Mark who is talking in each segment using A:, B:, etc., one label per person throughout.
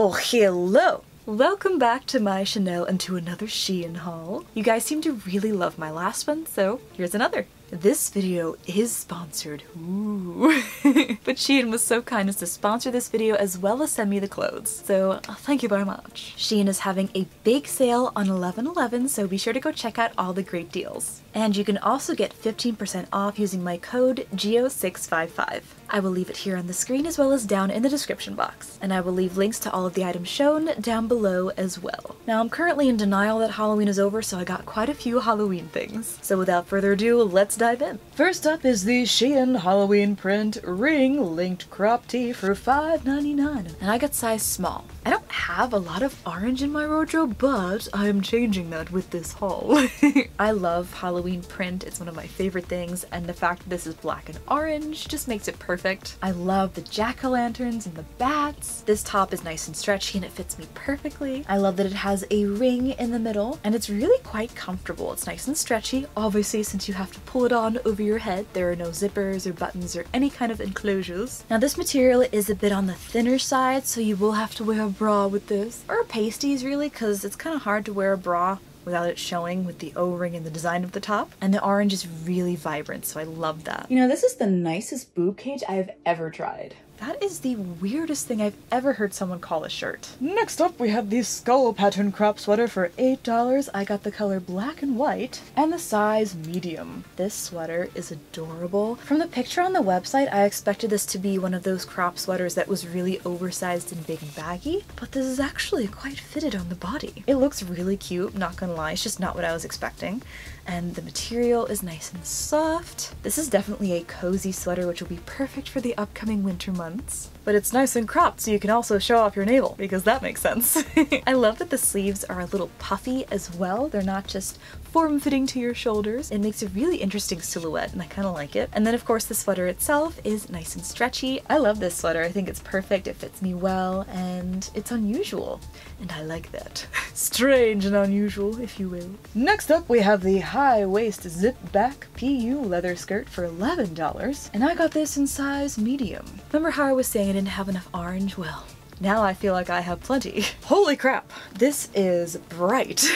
A: Oh, hello! Welcome back to my Chanel and to another SHEIN haul. You guys seem to really love my last one, so here's another. This video is sponsored. Ooh. But SHEIN was so kind as to sponsor this video as well as send me the clothes. So thank you very much. SHEIN is having a big sale on 11/11, so be sure to go check out all the great deals. And you can also get 15% off using my code GEO655. I will leave it here on the screen as well as down in the description box. And I will leave links to all of the items shown down below as well. Now I'm currently in denial that Halloween is over, so I got quite a few Halloween things. So without further ado, let's dive in. First up is the SHEIN Halloween print ring linked crop tee for $5.99. And I got size small. I don't have a lot of orange in my wardrobe, but I am changing that with this haul. I love Halloween print, it's one of my favorite things, and the fact that this is black and orange just makes it perfect. I love the jack-o'-lanterns and the bats. This top is nice and stretchy and it fits me perfectly. I love that it has a ring in the middle, and it's really quite comfortable. It's nice and stretchy, obviously since you have to pull it on over your head. There are no zippers or buttons or any kind of enclosures. Now this material is a bit on the thinner side, so you will have to wear a bra with this, or pasties really, because it's kind of hard to wear a bra without it showing with the O-ring and the design of the top. And the orange is really vibrant, so I love that. You know, this is the nicest boob cage I've ever tried. That is the weirdest thing I've ever heard someone call a shirt. Next up, we have the skull pattern crop sweater for $8. I got the color black and white and the size medium. This sweater is adorable. From the picture on the website, I expected this to be one of those crop sweaters that was really oversized and big and baggy, but this is actually quite fitted on the body. It looks really cute, not gonna lie, it's just not what I was expecting. And the material is nice and soft. This is definitely a cozy sweater, which will be perfect for the upcoming winter months. But it's nice and cropped, so you can also show off your navel, because that makes sense. I love that the sleeves are a little puffy as well. They're not just form-fitting to your shoulders. It makes a really interesting silhouette, and I kind of like it. And then of course the sweater itself is nice and stretchy. I love this sweater. I think it's perfect. It fits me well, and it's unusual. And I like that. Strange and unusual, if you will. Next up, we have the high-waist zip-back PU leather skirt for $11. And I got this in size medium. Remember how I was saying I didn't have enough orange? Well, now I feel like I have plenty. Holy crap, this is bright.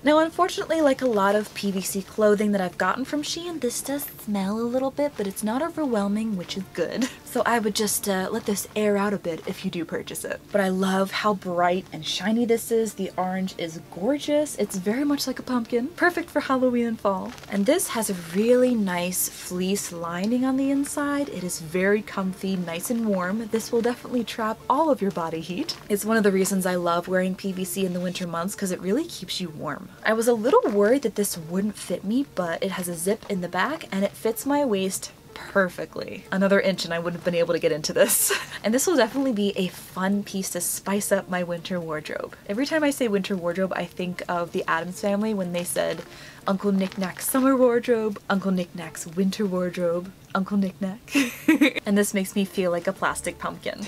A: Now unfortunately, like a lot of PVC clothing that I've gotten from SHEIN, this does smell a little bit, but it's not overwhelming, which is good. So I would just let this air out a bit if you do purchase it. But I love how bright and shiny this is. The orange is gorgeous. It's very much like a pumpkin. Perfect for Halloween and fall. And this has a really nice fleece lining on the inside. It is very comfy, nice and warm. This will definitely trap all of your body heat. It's one of the reasons I love wearing PVC in the winter months, because it really keeps you warm. I was a little worried that this wouldn't fit me, but it has a zip in the back and it fits my waist perfectly. Another inch and I wouldn't have been able to get into this. And this will definitely be a fun piece to spice up my winter wardrobe. Every time I say winter wardrobe, I think of the Addams Family when they said Uncle Knick-Knack's summer wardrobe, Uncle Knick-Knack's winter wardrobe, Uncle Knick-Knack. And this makes me feel like a plastic pumpkin.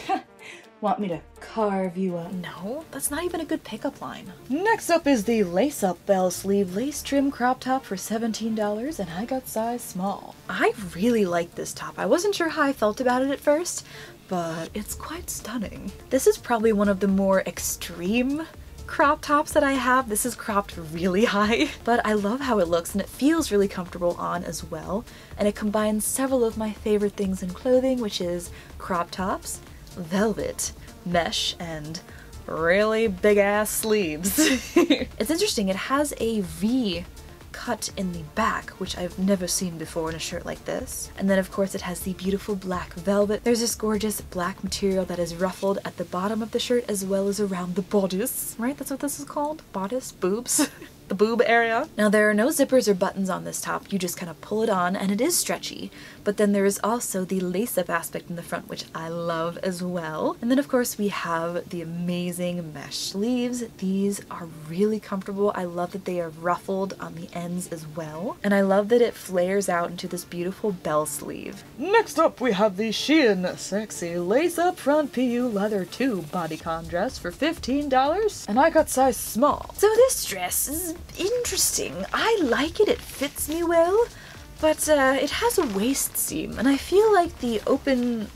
A: Want me to carve you up? No, that's not even a good pickup line. Next up is the lace-up bell sleeve lace trim crop top for $17, and I got size small. I really like this top. I wasn't sure how I felt about it at first, but it's quite stunning. This is probably one of the more extreme crop tops that I have. This is cropped really high, but I love how it looks and it feels really comfortable on as well. And it combines several of my favorite things in clothing, which is crop tops, velvet, mesh, and really big ass sleeves. It's interesting, it has a V cut in the back, which I've never seen before in a shirt like this. And then of course it has the beautiful black velvet. There's this gorgeous black material that is ruffled at the bottom of the shirt as well as around the bodice, right? That's what this is called? Bodice? Boobs? The boob area. Now there are no zippers or buttons on this top, you just kind of pull it on and it is stretchy, but then there is also the lace-up aspect in the front, which I love as well. And then of course we have the amazing mesh sleeves. These are really comfortable. I love that they are ruffled on the ends as well, and I love that it flares out into this beautiful bell sleeve. Next up we have the SHEIN sexy lace-up front PU leather 2 bodycon dress for $15, and I got size small. So this dress is interesting. I like it, it fits me well, but it has a waist seam, and I feel like the open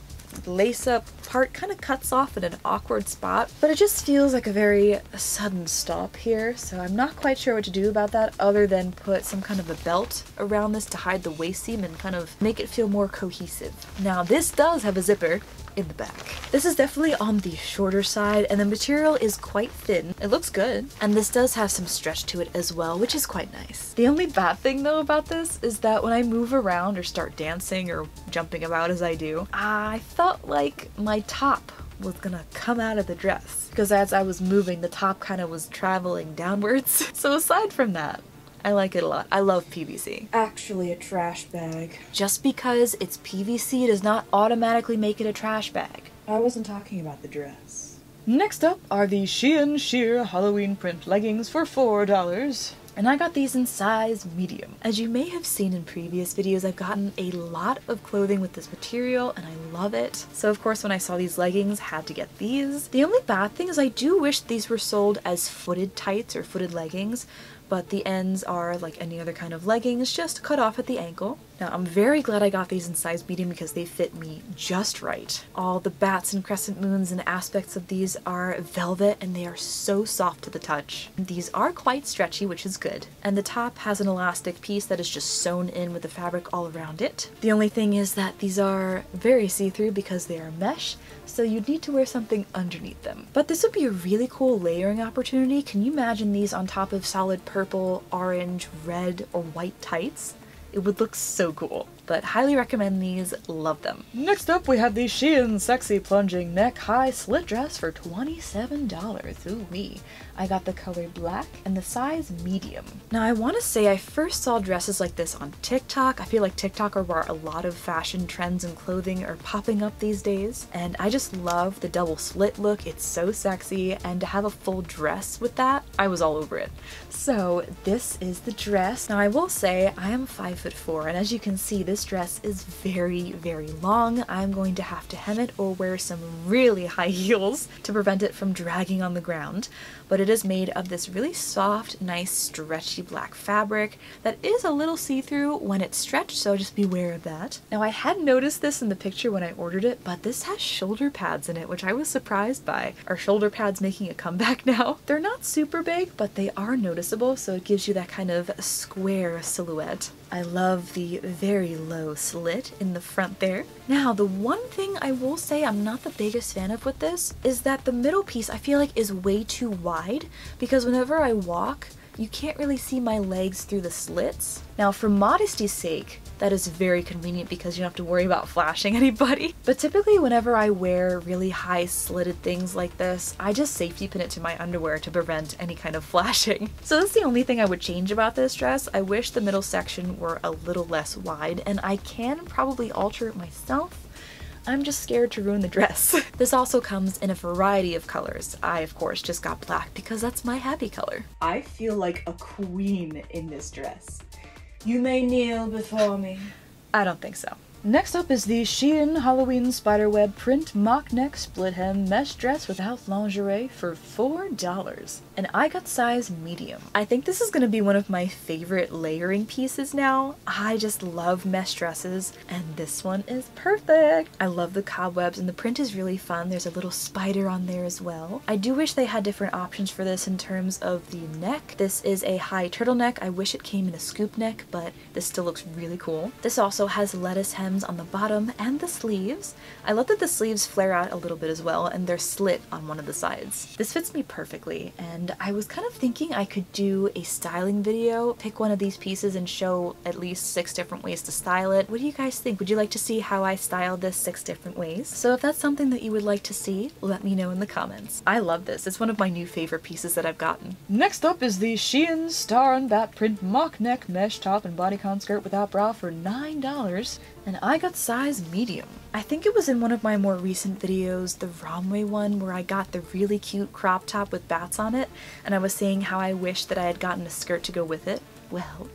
A: The lace-up part kind of cuts off at an awkward spot, but it just feels like a very sudden stop here, so I'm not quite sure what to do about that other than put some kind of a belt around this to hide the waist seam and kind of make it feel more cohesive. Now this does have a zipper in the back. This is definitely on the shorter side and the material is quite thin. It looks good. And this does have some stretch to it as well, which is quite nice. The only bad thing though about this is that when I move around or start dancing or jumping about as I do, I felt like my top was gonna come out of the dress because as I was moving, the top kind of was traveling downwards. So aside from that, I like it a lot. I love PVC. Actually a trash bag. Just because it's PVC does not automatically make it a trash bag. I wasn't talking about the dress. Next up are the SHEIN sheer Halloween print leggings for $4. And I got these in size medium. As you may have seen in previous videos, I've gotten a lot of clothing with this material and I love it. So of course when I saw these leggings, had to get these. The only bad thing is I do wish these were sold as footed tights or footed leggings, but the ends are like any other kind of leggings, just cut off at the ankle. Now I'm very glad I got these in size medium because they fit me just right. All the bats and crescent moons and aspects of these are velvet and they are so soft to the touch. These are quite stretchy, which is good. And the top has an elastic piece that is just sewn in with the fabric all around it. The only thing is that these are very see-through because they are mesh, so you'd need to wear something underneath them. But this would be a really cool layering opportunity. Can you imagine these on top of solid purple, orange, red, or white tights? It would look so cool. But highly recommend these, love them. Next up we have the SHEIN Sexy Plunging Neck High Slit Dress for $27. Ooh wee. I got the color black and the size medium. Now I want to say I first saw dresses like this on TikTok. I feel like TikTok are where a lot of fashion trends and clothing are popping up these days. And I just love the double slit look. It's so sexy, and to have a full dress with that, I was all over it. So this is the dress. Now I will say I am 5'4", and as you can see, this dress is very, very long. I'm going to have to hem it or wear some really high heels to prevent it from dragging on the ground. But it is made of this really soft, nice, stretchy black fabric that is a little see-through when it's stretched, so just beware of that. Now I had noticed this in the picture when I ordered it, but this has shoulder pads in it, which I was surprised by. Are shoulder pads making a comeback now? They're not super big, but they are noticeable, so it gives you that kind of square silhouette. I love the very low slit in the front there. Now, the one thing I will say I'm not the biggest fan of with this is that the middle piece I feel like is way too wide, because whenever I walk, you can't really see my legs through the slits. Now, for modesty's sake, that is very convenient because you don't have to worry about flashing anybody. But typically whenever I wear really high slitted things like this, I just safety pin it to my underwear to prevent any kind of flashing. So that's the only thing I would change about this dress. I wish the middle section were a little less wide, and I can probably alter it myself. I'm just scared to ruin the dress. This also comes in a variety of colors. I, of course, just got black because that's my happy color. I feel like a queen in this dress. You may kneel before me. I don't think so. Next up is the SHEIN Halloween Spiderweb Print Mock Neck Split Hem Mesh Dress without lingerie for $4. And I got size medium. I think this is gonna be one of my favorite layering pieces now. I just love mesh dresses, and this one is perfect. I love the cobwebs, and the print is really fun. There's a little spider on there as well. I do wish they had different options for this in terms of the neck. This is a high turtleneck. I wish it came in a scoop neck, but this still looks really cool. This also has lettuce hem on the bottom and the sleeves. I love that the sleeves flare out a little bit as well, and they're slit on one of the sides. This fits me perfectly, and I was kind of thinking I could do a styling video, pick one of these pieces and show at least 6 different ways to style it. What do you guys think? Would you like to see how I styled this 6 different ways? So if that's something that you would like to see, let me know in the comments. I love this. It's one of my new favorite pieces that I've gotten. Next up is the SHEIN Star and Bat Print Mock Neck Mesh Top and Bodycon Skirt without bra for $9. And I got size medium. I think it was in one of my more recent videos, the Romway one, where I got the really cute crop top with bats on it, and I was saying how I wish that I had gotten a skirt to go with it. Well,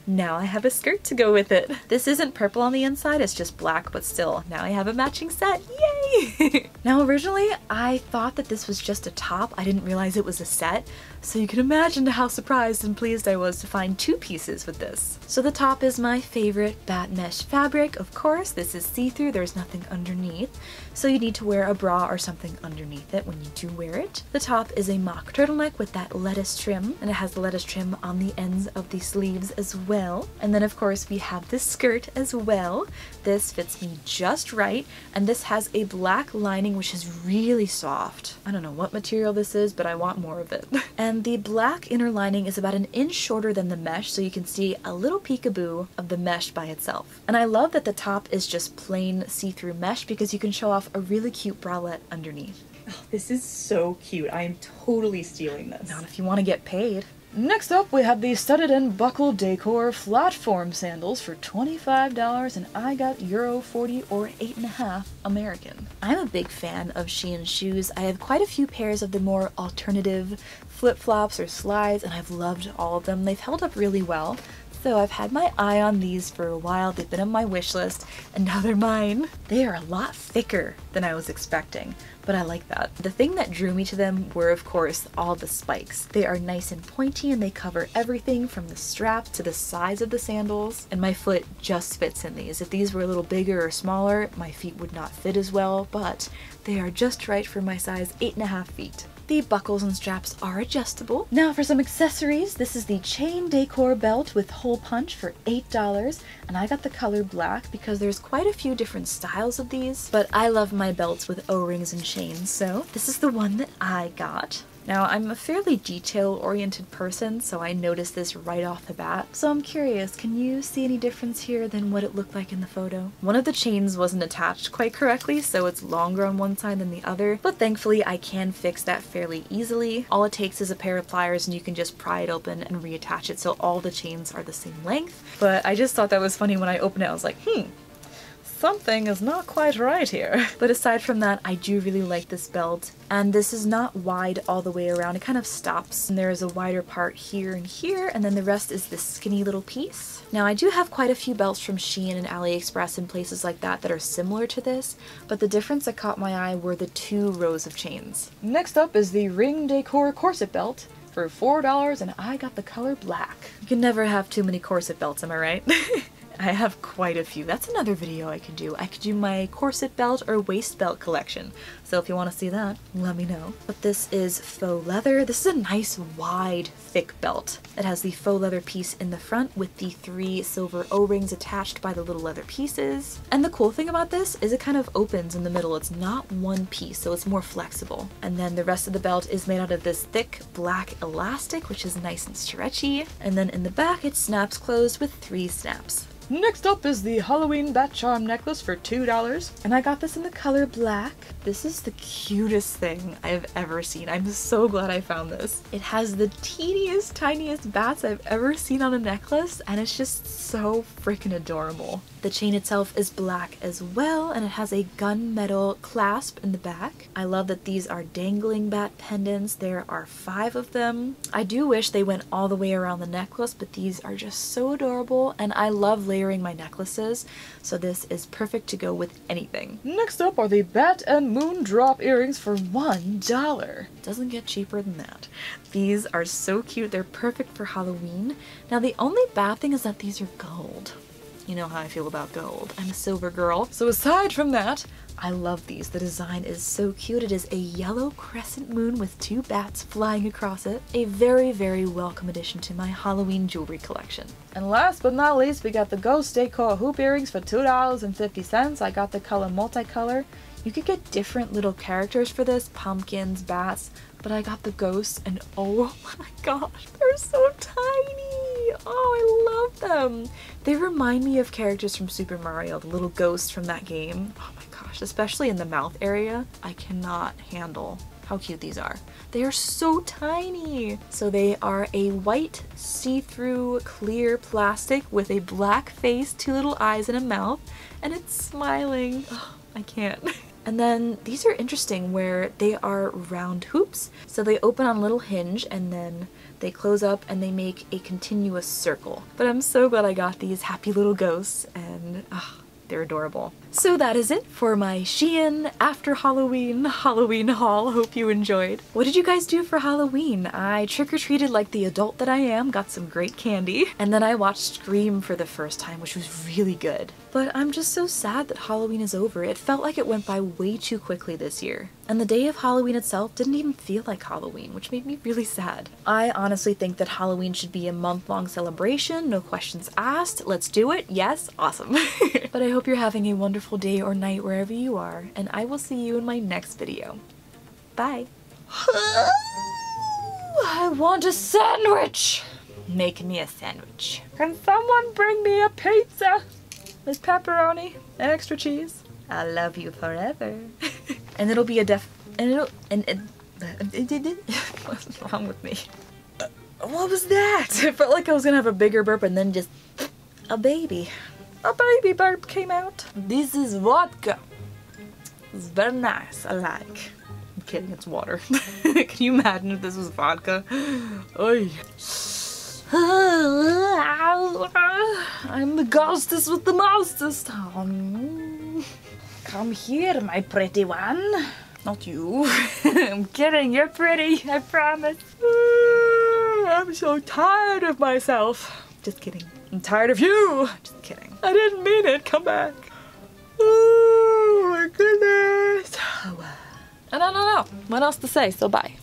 A: now I have a skirt to go with it. This isn't purple on the inside, it's just black, but still, now I have a matching set. Yay! yay! Now originally I thought that this was just a top. I didn't realize it was a set. So you can imagine how surprised and pleased I was to find 2 pieces with this. So the top is my favorite bat mesh fabric. Of course, this is see-through, there's nothing underneath. So you need to wear a bra or something underneath it when you do wear it. The top is a mock turtleneck with that lettuce trim, and it has the lettuce trim on the ends of the sleeves as well. And then of course we have this skirt as well. This fits me just right, and this has a black lining which is really soft. I don't know what material this is, but I want more of it. And the black inner lining is about 1 inch shorter than the mesh, so you can see a little peekaboo of the mesh by itself. And I love that the top is just plain see-through mesh because you can show off a really cute bralette underneath. Oh, this is so cute. I am totally stealing this. Not if you want to get paid. Next up, we have the studded and buckle decor flat form sandals for $25, and I got €40 or 8.5 American. I'm a big fan of SHEIN shoes. I have quite a few pairs of the more alternative flip-flops or slides, and I've loved all of them. They've held up really well. So I've had my eye on these for a while. They've been on my wish list, and now they're mine. They are a lot thicker than I was expecting, but I like that. The thing that drew me to them were, of course, all the spikes. They are nice and pointy, and they cover everything from the straps to the size of the sandals, and my foot just fits in these. If these were a little bigger or smaller, my feet would not fit as well, but they are just right for my size 8.5 feet. The buckles and straps are adjustable. Now for some accessories, this is the chain decor belt with hole punch for $8, and I got the color black because there's quite a few different styles of these, but I love my belts with O-rings and chains, so this is the one that I got. Now, I'm a fairly detail-oriented person, so I noticed this right off the bat. So I'm curious, can you see any difference here than what it looked like in the photo? One of the chains wasn't attached quite correctly, so it's longer on one side than the other, but thankfully I can fix that fairly easily. All it takes is a pair of pliers and you can just pry it open and reattach it so all the chains are the same length. But I just thought that was funny when I opened it. I was like, something is not quite right here. But aside from that, I do really like this belt, and this is not wide all the way around. It kind of stops, and there is a wider part here, and then the rest is this skinny little piece. Now, I do have quite a few belts from SHEIN and AliExpress and places like that are similar to this, but the difference that caught my eye were the 2 rows of chains. Next up is the ring decor corset belt for $4, and I got the color black. You can never have too many corset belts, am I right? I have quite a few. That's another video I could do. I could do my corset belt or waist belt collection. So if you want to see that, let me know. But this is faux leather. This is a nice, wide, thick belt. It has the faux leather piece in the front with the 3 silver O-rings attached by the little leather pieces. And the cool thing about this is it kind of opens in the middle. It's not one piece, so it's more flexible. And then the rest of the belt is made out of this thick black elastic, which is nice and stretchy. And then in the back, it snaps closed with 3 snaps. Next up is the Halloween Bat Charm necklace for $2, and I got this in the color black. This is the cutest thing I have ever seen. I'm so glad I found this. It has the teeniest, tiniest bats I've ever seen on a necklace, and it's just so freaking adorable. The chain itself is black as well, and it has a gunmetal clasp in the back. I love that these are dangling bat pendants. There are 5 of them. I do wish they went all the way around the necklace, but these are just so adorable, and I love layering my necklaces, so this is perfect to go with anything. Next up are the Bat and Moon Drop earrings for $1. Doesn't get cheaper than that. These are so cute. They're perfect for Halloween. Now the only bad thing is that these are gold. You know how I feel about gold. I'm a silver girl. So aside from that, I love these. The design is so cute. It is a yellow crescent moon with 2 bats flying across it. A very, very welcome addition to my Halloween jewelry collection. And last but not least, we got the Ghost Decor hoop earrings for $2.50. I got the color multicolor. You could get different little characters for this, pumpkins, bats, but I got the ghosts, and oh my gosh, they're so tiny! Oh, I love them! They remind me of characters from Super Mario, the little ghosts from that game. Oh my gosh, especially in the mouth area. I cannot handle how cute these are. They are so tiny! So they are a white, see-through, clear plastic with a black face, 2 little eyes, and a mouth, and it's smiling. Oh, I can't. And then these are interesting where they are round hoops. So they open on a little hinge and then they close up and they make a continuous circle. But I'm so glad I got these happy little ghosts, and They're adorable. So that is it for my SHEIN after Halloween haul. Hope you enjoyed. What did you guys do for Halloween? I trick-or-treated like the adult that I am, got some great candy, and then I watched Scream for the first time, which was really good. But I'm just so sad that Halloween is over. It felt like it went by way too quickly this year. And the day of Halloween itself didn't even feel like Halloween, which made me really sad. I honestly think that Halloween should be a month-long celebration, no questions asked. Let's do it. Yes, awesome. But I hope you're having a wonderful day or night wherever you are, and I will see you in my next video. Bye. I want a sandwich. Make me a sandwich. Can someone bring me a pizza with pepperoni and extra cheese? I'll love you forever. And it'll be a what's wrong with me? What was that? It felt like I was gonna have a bigger burp and then just a baby. A baby burp came out. This is vodka. It's very nice. I like. I'm kidding, it's water. Can you imagine if this was vodka? Oy. I'm the ghostess with the mostest. Come here, my pretty one. Not you. I'm kidding, you're pretty, I promise. I'm so tired of myself. Just kidding. I'm tired of you. Just kidding. I didn't mean it. Come back. Oh my goodness. I don't know what else to say, so bye.